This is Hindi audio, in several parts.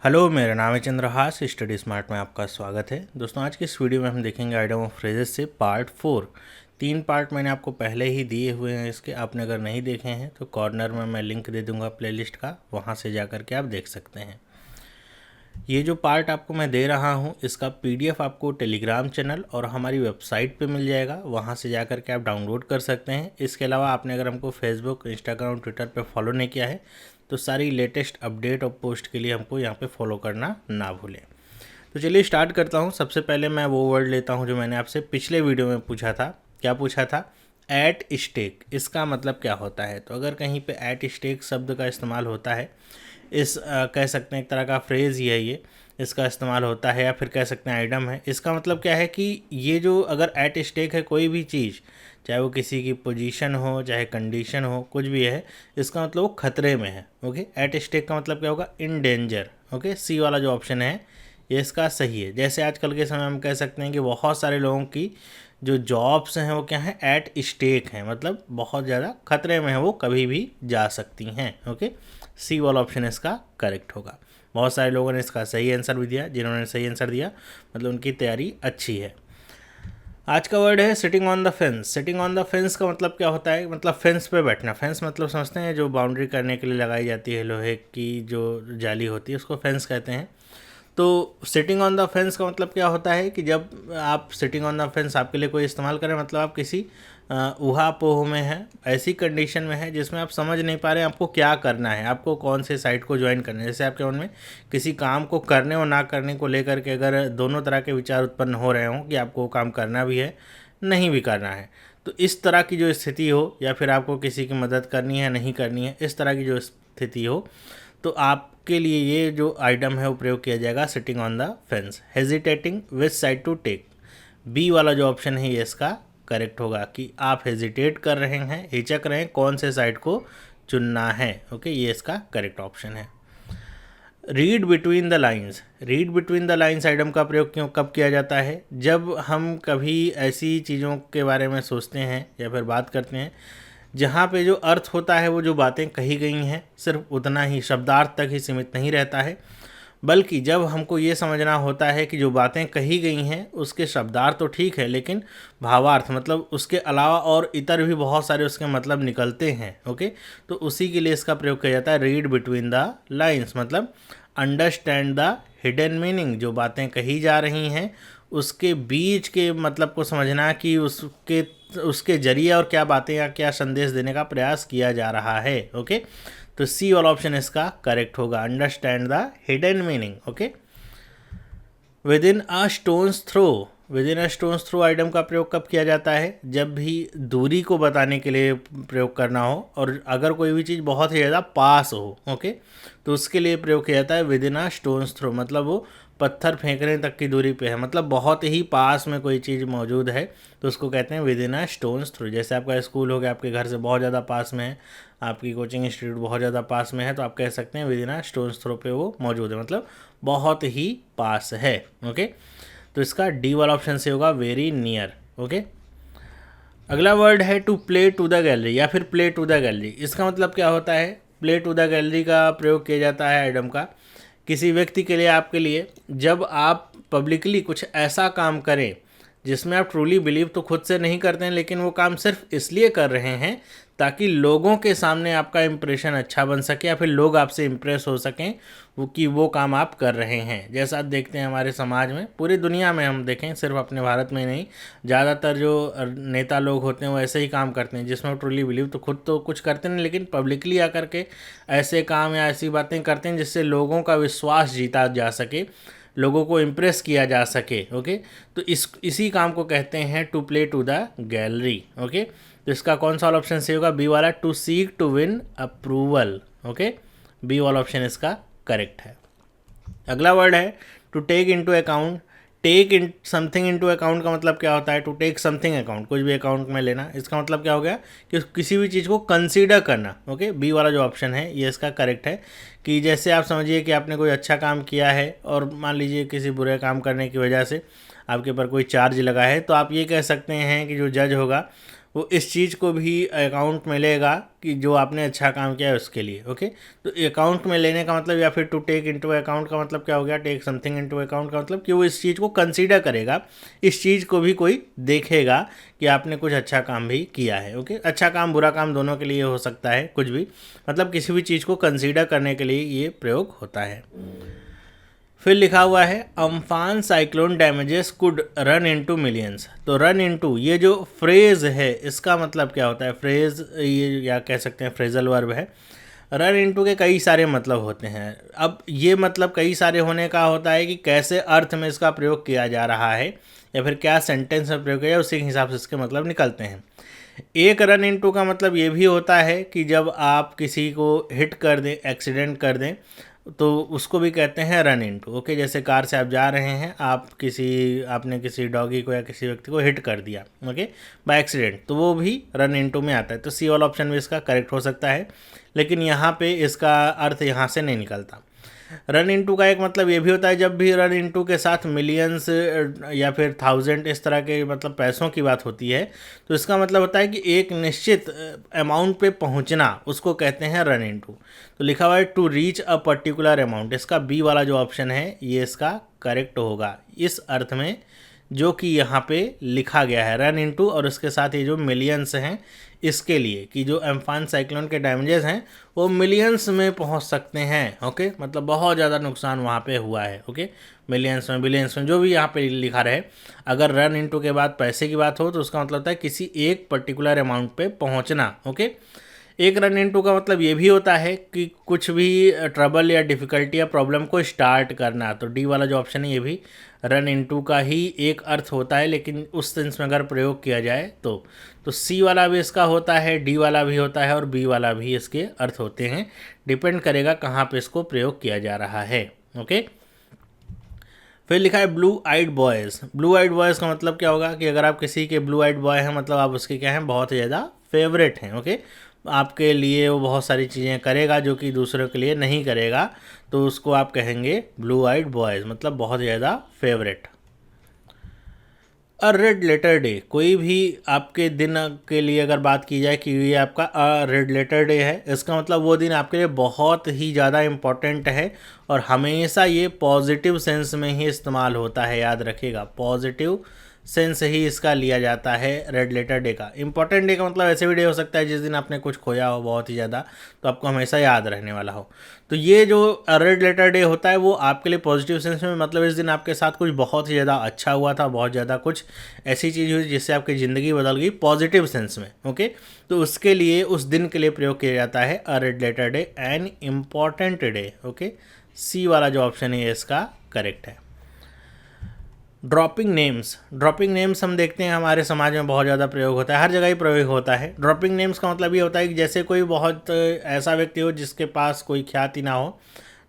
हेलो, मेरा नाम है चंद्रहास। स्टडी स्मार्ट में आपका स्वागत है। दोस्तों, आज की इस वीडियो में हम देखेंगे आइटम ऑफ फ्रेजेस से पार्ट 4। 3 पार्ट मैंने आपको पहले ही दिए हुए हैं इसके। आपने अगर नहीं देखे हैं तो कॉर्नर में मैं लिंक दे दूंगा प्लेलिस्ट का, वहां से जा कर के आप देख सकते हैं। ये जो पार्ट आपको मैं दे रहा हूँ इसका PDF आपको टेलीग्राम चैनल और हमारी वेबसाइट पे मिल जाएगा, वहाँ से जा कर के आप डाउनलोड कर सकते हैं। इसके अलावा आपने अगर हमको फेसबुक, इंस्टाग्राम, ट्विटर पे फॉलो नहीं किया है तो सारी लेटेस्ट अपडेट और पोस्ट के लिए हमको यहाँ पे फॉलो करना ना भूलें। तो चलिए स्टार्ट करता हूँ। सबसे पहले मैं वो वर्ड लेता हूँ जो मैंने आपसे पिछले वीडियो में पूछा था। क्या पूछा था? At stake. इसका मतलब क्या होता है? तो अगर कहीं पे एट स्टेक शब्द का इस्तेमाल होता है, कह सकते हैं एक तरह का फ्रेज़ ही है ये, इसका इस्तेमाल होता है, या फिर कह सकते हैं आइटम है। इसका मतलब क्या है कि ये जो अगर एट स्टेक है कोई भी चीज़, चाहे वो किसी की पोजीशन हो, चाहे कंडीशन हो, कुछ भी है, इसका मतलब वो खतरे में है। ओके, एट स्टेक का मतलब क्या होगा? In danger. ओके, सी वाला जो ऑप्शन है ये इसका सही है। जैसे आजकल के समय हम कह सकते हैं कि बहुत सारे लोगों की जो जॉब्स हैं वो क्या है? एट स्टेक हैं, मतलब बहुत ज़्यादा खतरे में है, वो कभी भी जा सकती हैं। ओके, सी वाला ऑप्शन इसका करेक्ट होगा। बहुत सारे लोगों ने इसका सही आंसर भी दिया। जिन्होंने सही आंसर दिया मतलब उनकी तैयारी अच्छी है। आज का वर्ड है sitting on the fence. Sitting on the fence का मतलब क्या होता है? मतलब फेंस पे बैठना। फेंस मतलब समझते हैं जो बाउंड्री करने के लिए लगाई जाती है, लोहे की जो जाली होती है उसको फेंस कहते हैं। तो सिटिंग ऑन द फेंस का मतलब क्या होता है कि जब आप सिटिंग ऑन द फेंस आपके लिए कोई इस्तेमाल करें, मतलब आप किसी ऊहा-पोह में हैं, ऐसी कंडीशन में है जिसमें आप समझ नहीं पा रहे हैं आपको क्या करना है, आपको कौन से साइड को ज्वाइन करना है। जैसे आपके मन में किसी काम को करने और ना करने को लेकर के अगर दोनों तरह के विचार उत्पन्न हो रहे हों कि आपको वो काम करना भी है, नहीं भी करना है, तो इस तरह की जो स्थिति हो, या फिर आपको किसी की मदद करनी है, नहीं करनी है, इस तरह की जो स्थिति हो, तो आपके लिए ये जो आइटम है वो प्रयोग किया जाएगा sitting on the fence. Hesitating which side to take. B वाला जो ऑप्शन है ये इसका करेक्ट होगा कि आप हेजिटेट कर रहे हैं, हिचक रहे हैं, कौन से साइड को चुनना है। ओके, ये इसका करेक्ट ऑप्शन है। Read between the lines. Read between the lines item का प्रयोग कब किया जाता है? जब हम कभी ऐसी चीज़ों के बारे में सोचते हैं या फिर बात करते हैं जहाँ पे जो अर्थ होता है, वो जो बातें कही गई हैं सिर्फ उतना ही शब्दार्थ तक ही सीमित नहीं रहता है, बल्कि जब हमको ये समझना होता है कि जो बातें कही गई हैं उसके शब्दार्थ तो ठीक है, लेकिन भावार्थ मतलब उसके अलावा और इतर भी बहुत सारे उसके मतलब निकलते हैं। ओके, तो उसी के लिए इसका प्रयोग किया जाता है रीड बिटवीन द लाइंस, मतलब अंडरस्टैंड द हिडन मीनिंग। जो बातें कही जा रही हैं उसके बीच के मतलब को समझना कि उसके जरिए और क्या बातें या क्या संदेश देने का प्रयास किया जा रहा है। ओके, तो सी वाला ऑप्शन इसका करेक्ट होगा, understand the hidden meaning. Okay, within a stone's throw. Within a stone's throw idiom का प्रयोग कब किया जाता है? जब भी दूरी को बताने के लिए प्रयोग करना हो और अगर कोई भी चीज़ बहुत ही ज़्यादा पास हो। ओके, तो उसके लिए प्रयोग किया जाता है within a stone's throw, मतलब वो पत्थर फेंकने तक की दूरी पे है, मतलब बहुत ही पास में कोई चीज़ मौजूद है, तो उसको कहते हैं within a stone's throw. जैसे आपका स्कूल हो गया, आपके घर से बहुत ज़्यादा पास में है, आपकी कोचिंग इंस्टीट्यूट बहुत ज़्यादा पास में है, तो आप कह सकते हैं within a stone's throw पे वो मौजूद है, मतलब बहुत ही पास है। ओके, तो इसका डी वाला ऑप्शन से होगा वेरी नियर। ओके, अगला वर्ड है to play to the gallery या फिर प्ले टू द गैलरी। इसका मतलब क्या होता है? प्ले टू द गैलरी का प्रयोग किया जाता है आइटम का किसी व्यक्ति के लिए, आपके लिए, जब आप पब्लिकली कुछ ऐसा काम करें जिसमें आप ट्रूली बिलीव तो खुद से नहीं करते हैं, लेकिन वो काम सिर्फ इसलिए कर रहे हैं ताकि लोगों के सामने आपका इम्प्रेशन अच्छा बन सके, या फिर लोग आपसे इम्प्रेस हो सकें वो काम आप कर रहे हैं। जैसा आप देखते हैं हमारे समाज में, पूरी दुनिया में हम देखें, सिर्फ अपने भारत में नहीं, ज़्यादातर जो नेता लोग होते हैं वो ऐसे ही काम करते हैं जिसमें वो ट्रूली बिलीव तो खुद तो कुछ करते नहीं, लेकिन पब्लिकली आकर के ऐसे काम या ऐसी बातें करते हैं जिससे लोगों का विश्वास जीता जा सके, लोगों को इम्प्रेस किया जा सके। ओके, तो इसी काम को कहते हैं to play to the gallery. Okay, तो इसका कौन सा वाला ऑप्शन सही होगा? बी वाला, to seek to win approval. Okay, B वाला ऑप्शन इसका करेक्ट है। अगला वर्ड है to take into account. Take in something into account का मतलब क्या होता है? टू टेक समथिंग अकाउंट, कुछ भी अकाउंट में लेना। इसका मतलब क्या हो गया कि किसी भी चीज़ को कंसीडर करना। ओके, बी वाला जो ऑप्शन है ये इसका करेक्ट है कि जैसे आप समझिए कि आपने कोई अच्छा काम किया है और मान लीजिए किसी बुरे काम करने की वजह से आपके ऊपर कोई चार्ज लगा है, तो आप ये कह सकते हैं कि जो जज होगा वो इस चीज़ को भी अकाउंट में लेगा कि जो आपने अच्छा काम किया है उसके लिए। ओके, तो अकाउंट में लेने का मतलब या फिर टू टेक इनटू अकाउंट का मतलब क्या हो गया, टेक समथिंग इनटू अकाउंट का मतलब कि वो इस चीज़ को कंसीडर करेगा, इस चीज़ को भी कोई देखेगा कि आपने कुछ अच्छा काम भी किया है। ओके, अच्छा काम बुरा काम दोनों के लिए हो सकता है, कुछ भी, मतलब किसी भी चीज़ को कंसीडर करने के लिए ये प्रयोग होता है। फिर लिखा हुआ है Amphan cyclone damages could run into millions. तो रन इनटू ये जो फ्रेज है इसका मतलब क्या होता है, फ्रेज ये या कह सकते हैं फ्रेजल वर्ब है। रन इनटू के कई सारे मतलब होते हैं। अब ये मतलब कई सारे होने का होता है कि कैसे अर्थ में इसका प्रयोग किया जा रहा है या फिर क्या सेंटेंस में प्रयोग किया जाए, उसी के हिसाब से इसके मतलब निकलते हैं। एक रन इनटू का मतलब ये भी होता है कि जब आप किसी को हिट कर दें, एक्सीडेंट कर दें, तो उसको भी कहते हैं रन इनटू। ओके, जैसे कार से आप जा रहे हैं, आपने किसी डॉगी को या किसी व्यक्ति को हिट कर दिया, ओके, बाय एक्सीडेंट, तो वो भी रन इनटू में आता है। तो सी वाला ऑप्शन भी इसका करेक्ट हो सकता है, लेकिन यहाँ पे इसका अर्थ यहाँ से नहीं निकलता। रन इनटू का एक मतलब ये भी होता है जब भी रन इनटू के साथ मिलियंस या फिर थाउजेंड इस तरह के मतलब पैसों की बात होती है, तो इसका मतलब होता है कि एक निश्चित अमाउंट पे पहुंचना, उसको कहते हैं रन इनटू। तो लिखा हुआ है to reach a particular amount, इसका बी वाला जो ऑप्शन है ये इसका करेक्ट होगा इस अर्थ में जो कि यहाँ पे लिखा गया है रन इनटू, और उसके साथ ये जो मिलियंस हैं इसके लिए कि जो एम्फान साइक्लोन के डैमेजेस हैं वो मिलियंस में पहुंच सकते हैं। ओके, मतलब बहुत ज़्यादा नुकसान वहाँ पे हुआ है। ओके, मिलियंस में, बिलियंस में, जो भी यहाँ पे लिखा रहे, अगर रन इनटू के बाद पैसे की बात हो तो उसका मतलब होता है किसी एक पर्टिकुलर अमाउंट पे पहुँचना। ओके, एक रन इनटू का मतलब ये भी होता है कि कुछ भी ट्रबल या डिफ़िकल्टी या प्रॉब्लम को स्टार्ट करना। तो डी वाला जो ऑप्शन है ये भी रन इनटू का ही एक अर्थ होता है, लेकिन उस सेंस में अगर प्रयोग किया जाए तो सी वाला भी इसका होता है, डी वाला भी होता है और बी वाला भी इसके अर्थ होते हैं। डिपेंड करेगा कहाँ पे इसको प्रयोग किया जा रहा है। ओके, फिर लिखा है blue eyed boys. Blue eyed boys का मतलब क्या होगा कि अगर आप किसी के ब्लू आइड बॉय हैं, मतलब आप उसके क्या हैं, बहुत ज़्यादा फेवरेट हैं। ओके, आपके लिए वो बहुत सारी चीज़ें करेगा जो कि दूसरों के लिए नहीं करेगा, तो उसको आप कहेंगे ब्लू आइड बॉयज़, मतलब बहुत ज़्यादा फेवरेट। अ रेड लेटर डे, कोई भी आपके दिन के लिए अगर बात की जाए कि ये आपका रेड लेटर डे है, इसका मतलब वो दिन आपके लिए बहुत ही ज़्यादा इम्पॉर्टेंट है और हमेशा ये पॉजिटिव सेंस में ही इस्तेमाल होता है। याद रखिएगा, पॉजिटिव सेंस ही इसका लिया जाता है रेड लेटर डे का। इंपॉर्टेंट डे का मतलब ऐसे भी डे हो सकता है जिस दिन आपने कुछ खोया हो बहुत ही ज़्यादा, तो आपको हमेशा याद रहने वाला हो। तो ये जो रेड लेटर डे होता है वो आपके लिए पॉजिटिव सेंस में, मतलब इस दिन आपके साथ कुछ बहुत ही ज़्यादा अच्छा हुआ था, बहुत ज़्यादा कुछ ऐसी चीज़ हुई जिससे आपकी ज़िंदगी बदल गई पॉजिटिव सेंस में। ओके, तो उसके लिए उस दिन के लिए प्रयोग किया जाता है a red letter day, an important day. Okay, C वाला जो ऑप्शन है इसका करेक्ट है। ड्रॉपिंग नेम्स, ड्रॉपिंग नेम्स हम देखते हैं हमारे समाज में बहुत ज़्यादा प्रयोग होता है, हर जगह ही प्रयोग होता है। ड्रॉपिंग नेम्स का मतलब ये होता है कि जैसे कोई बहुत ऐसा व्यक्ति हो जिसके पास कोई ख्याति ना हो,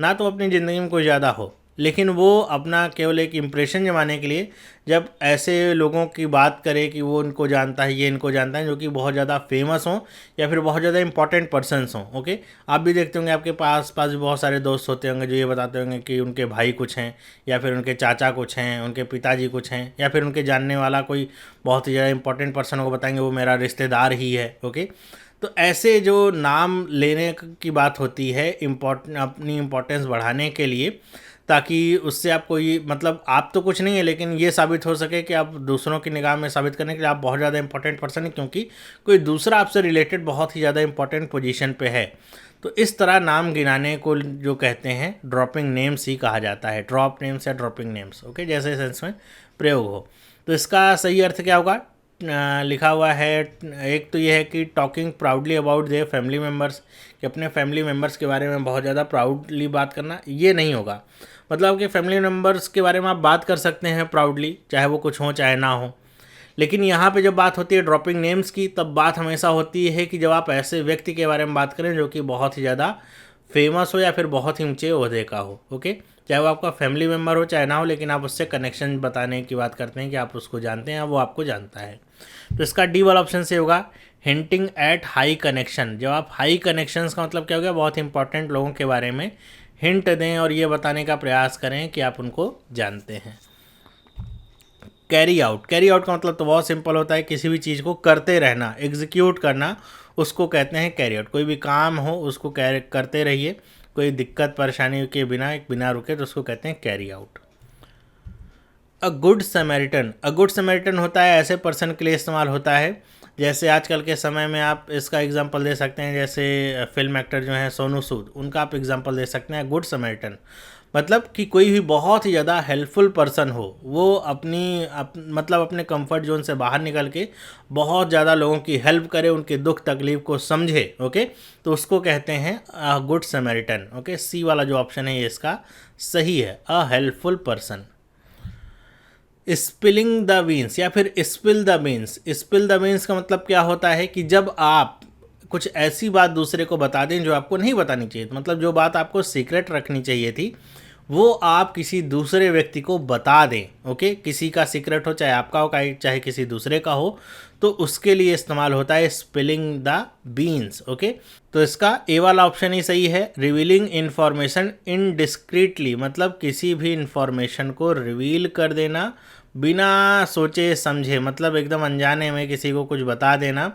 ना तो अपनी ज़िंदगी में कोई ज़्यादा हो, लेकिन वो अपना केवल एक इम्प्रेशन जमाने के लिए जब ऐसे लोगों की बात करे कि वो इनको जानता है, ये इनको जानता है, जो कि बहुत ज़्यादा फेमस हों या फिर बहुत ज़्यादा इंपॉर्टेंट पर्सनस हों। ओके, आप भी देखते होंगे आपके पास भी बहुत सारे दोस्त होते होंगे जो ये बताते होंगे कि उनके भाई कुछ हैं या फिर उनके चाचा कुछ हैं, उनके पिताजी कुछ हैं, या फिर उनके जानने वाला कोई बहुत ही ज़्यादा इंपॉर्टेंट पर्सन को बताएंगे वो मेरा रिश्तेदार ही है। ओके, तो ऐसे जो नाम लेने की बात होती है अपनी इम्पोर्टेंस बढ़ाने के लिए, ताकि उससे आप कोई मतलब आप तो कुछ नहीं है, लेकिन ये साबित हो सके कि आप दूसरों की निगाह में साबित करने के लिए आप बहुत ज़्यादा इंपॉर्टेंट पर्सन है, क्योंकि कोई दूसरा आपसे रिलेटेड बहुत ही ज़्यादा इंपॉर्टेंट पोजीशन पे है। तो इस तरह नाम गिनाने को जो कहते हैं ड्रॉपिंग नेम्स ही कहा जाता है, ड्रॉप नेम्स या ड्रॉपिंग नेम्स। ओके, जैसे सेंस में प्रयोग हो। तो इसका सही अर्थ क्या होगा, लिखा हुआ है एक तो ये है कि talking proudly about their family members, कि अपने फैमिली मेम्बर्स के बारे में बहुत ज़्यादा प्राउडली बात करना, ये नहीं होगा। मतलब कि फैमिली मेम्बर्स के बारे में आप बात कर सकते हैं प्राउडली, चाहे वो कुछ हो चाहे ना हो, लेकिन यहाँ पे जब बात होती है ड्रॉपिंग नेम्स की, तब बात हमेशा होती है कि जब आप ऐसे व्यक्ति के बारे में बात करें जो कि बहुत ही ज़्यादा फेमस हो या फिर बहुत ही ऊंचे ओहदे का हो। ओके, चाहे वो आपका फैमिली मेम्बर हो चाहे ना हो, लेकिन आप उससे कनेक्शन बताने की बात करते हैं कि आप उसको जानते हैं, वो आपको जानता है। तो इसका डी वाला ऑप्शन से होगा हिंटिंग एट हाई कनेक्शन। जब आप हाई कनेक्शंस का मतलब क्या हो गया, बहुत इंपॉर्टेंट लोगों के बारे में हिंट दें और ये बताने का प्रयास करें कि आप उनको जानते हैं। कैरी आउट का मतलब तो बहुत सिंपल होता है, किसी भी चीज़ को करते रहना, एग्जीक्यूट करना, उसको कहते हैं कैरी आउट। कोई भी काम हो उसको करते रहिए, कोई दिक्कत परेशानी के बिना रुके, तो उसको कहते हैं carry out. A good Samaritan होता है ऐसे पर्सन के लिए इस्तेमाल होता है, जैसे आजकल के समय में आप इसका एग्जांपल दे सकते हैं, जैसे फिल्म एक्टर जो हैं सोनू सूद, उनका आप एग्जांपल दे सकते हैं गुड समैरिटन। मतलब कि कोई भी बहुत ही ज़्यादा हेल्पफुल पर्सन हो, वो मतलब अपने कंफर्ट जोन से बाहर निकल के बहुत ज़्यादा लोगों की हेल्प करे, उनके दुख तकलीफ को समझे, ओके, तो उसको कहते हैं गुड समैरिटन। ओके, सी वाला जो ऑप्शन है ये इसका सही है, a helpful person. Spilling the beans या फिर स्पिल द बीन्स का मतलब क्या होता है कि जब आप कुछ ऐसी बात दूसरे को बता दें जो आपको नहीं बतानी चाहिए, मतलब जो बात आपको सीक्रेट रखनी चाहिए थी वो आप किसी दूसरे व्यक्ति को बता दें। ओके, किसी का सीक्रेट हो, चाहे आपका हो चाहे किसी दूसरे का हो, तो उसके लिए इस्तेमाल होता है स्पिलिंग द बीन्स। ओके, तो इसका ए वाला ऑप्शन ही सही है, रिवीलिंग इन्फॉर्मेशन इनडिस्क्रीटली, मतलब किसी भी इंफॉर्मेशन को रिवील कर देना बिना सोचे समझे, मतलब एकदम अनजाने में किसी को कुछ बता देना।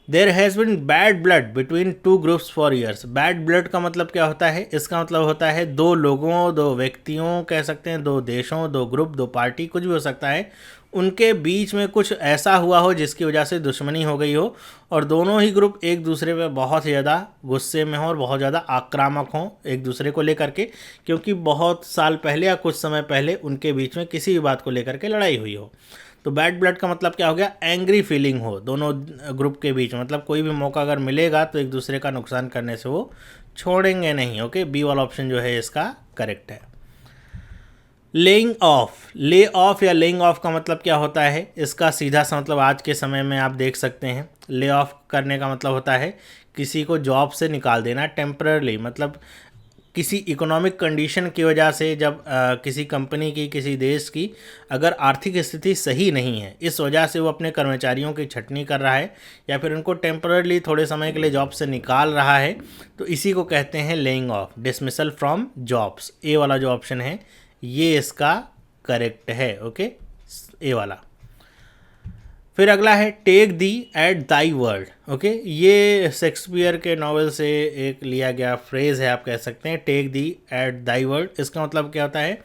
There has been bad blood between two groups for years. Bad blood का मतलब क्या होता है, इसका मतलब होता है दो लोगों, दो व्यक्तियों कह सकते हैं, दो देशों, दो ग्रुप, दो पार्टी, कुछ भी हो सकता है, उनके बीच में कुछ ऐसा हुआ हो जिसकी वजह से दुश्मनी हो गई हो और दोनों ही ग्रुप एक दूसरे पे बहुत ज़्यादा गुस्से में हो और बहुत ज़्यादा आक्रामक हों एक दूसरे को लेकर के, क्योंकि बहुत साल पहले या कुछ समय पहले उनके बीच में किसी भी बात को लेकर के लड़ाई हुई हो। तो बैड ब्लड का मतलब क्या हो गया, एंग्री फीलिंग हो दोनों ग्रुप के बीच, मतलब कोई भी मौका अगर मिलेगा तो एक दूसरे का नुकसान करने से वो छोड़ेंगे नहीं। ओके, बी वाला ऑप्शन जो है इसका करेक्ट है। लेइंग ऑफ या लेइंग ऑफ का मतलब क्या होता है, इसका सीधा सा मतलब आज के समय में आप देख सकते हैं, ले ऑफ करने का मतलब होता है किसी को जॉब से निकाल देना टेम्पररली, मतलब किसी इकोनॉमिक कंडीशन की वजह से, जब किसी कंपनी की, किसी देश की अगर आर्थिक स्थिति सही नहीं है, इस वजह से वो अपने कर्मचारियों की छटनी कर रहा है या फिर उनको टेम्पररली थोड़े समय के लिए जॉब से निकाल रहा है, तो इसी को कहते हैं laying off, dismissal from jobs. A वाला जो ऑप्शन है ये इसका करेक्ट है। ओके, ए वाला। फिर अगला है take thee at thy word. Okay, ये शेक्सपियर के नॉवेल से एक लिया गया फ्रेज़ है, आप कह सकते हैं, take thee at thy word. इसका मतलब क्या होता है,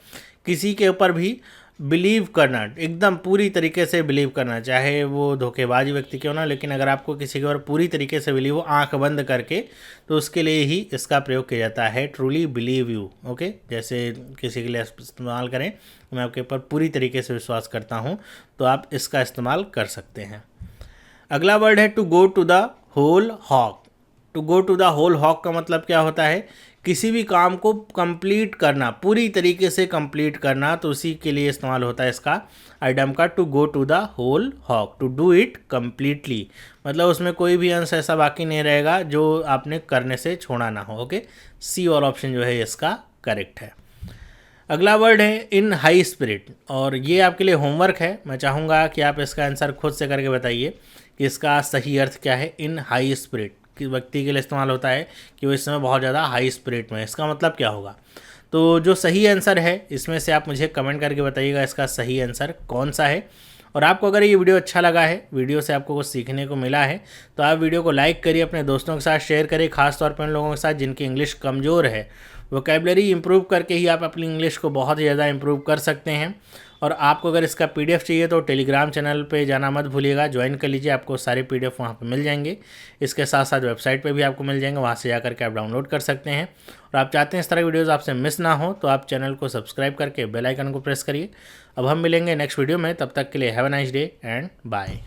किसी के ऊपर भी बिलीव करना, एकदम पूरी तरीके से बिलीव करना, चाहे वो धोखेबाज व्यक्ति क्यों ना, लेकिन अगर आपको किसी के ऊपर पूरी तरीके से बिलीव हो आंख बंद करके, तो उसके लिए ही इसका प्रयोग किया जाता है, ट्रूली बिलीव यू। ओके, जैसे किसी के लिए इस्तेमाल करें, मैं आपके ऊपर पूरी तरीके से विश्वास करता हूँ, तो आप इसका इस्तेमाल कर सकते हैं। अगला वर्ड है to go to the whole hog. To go to the whole hog का मतलब क्या होता है, किसी भी काम को कंप्लीट करना, पूरी तरीके से कंप्लीट करना, तो उसी के लिए इस्तेमाल होता है इसका आइटम का, to go to the whole hog, to do it completely, मतलब उसमें कोई भी अंश ऐसा बाकी नहीं रहेगा जो आपने करने से छोड़ा ना हो। ओके, सी और ऑप्शन जो है इसका करेक्ट है। अगला वर्ड है इन हाई स्पिरिट, और ये आपके लिए होमवर्क है, मैं चाहूँगा कि आप इसका आंसर खुद से करके बताइए कि इसका सही अर्थ क्या है। इन हाई स्पिरिट कि व्यक्ति के लिए इस्तेमाल होता है कि वो इस समय बहुत ज़्यादा हाई स्पिरिट में, इसका मतलब क्या होगा। तो जो सही आंसर है इसमें से आप मुझे कमेंट करके बताइएगा इसका सही आंसर कौन सा है। और आपको अगर ये वीडियो अच्छा लगा है, वीडियो से आपको कुछ सीखने को मिला है, तो आप वीडियो को लाइक करिए, अपने दोस्तों के साथ शेयर करिए, खासतौर पर उन लोगों के साथ जिनकी इंग्लिश कमज़ोर है। वोकैबुलरी इंप्रूव करके ही आप अपनी इंग्लिश को बहुत ज़्यादा इंप्रूव कर सकते हैं। और आपको अगर इसका पीडीएफ चाहिए तो टेलीग्राम चैनल पे जाना मत भूलिएगा, ज्वाइन कर लीजिए, आपको सारे पीडीएफ वहाँ पे मिल जाएंगे। इसके साथ साथ वेबसाइट पे भी आपको मिल जाएंगे, वहाँ से जाकर के आप डाउनलोड कर सकते हैं। और आप चाहते हैं इस तरह की वीडियोज़ आपसे मिस ना हो, तो आप चैनल को सब्सक्राइब करके बेल आइकन को प्रेस करिए। अब हम मिलेंगे नेक्स्ट वीडियो में, तब तक के लिए have a nice day and bye.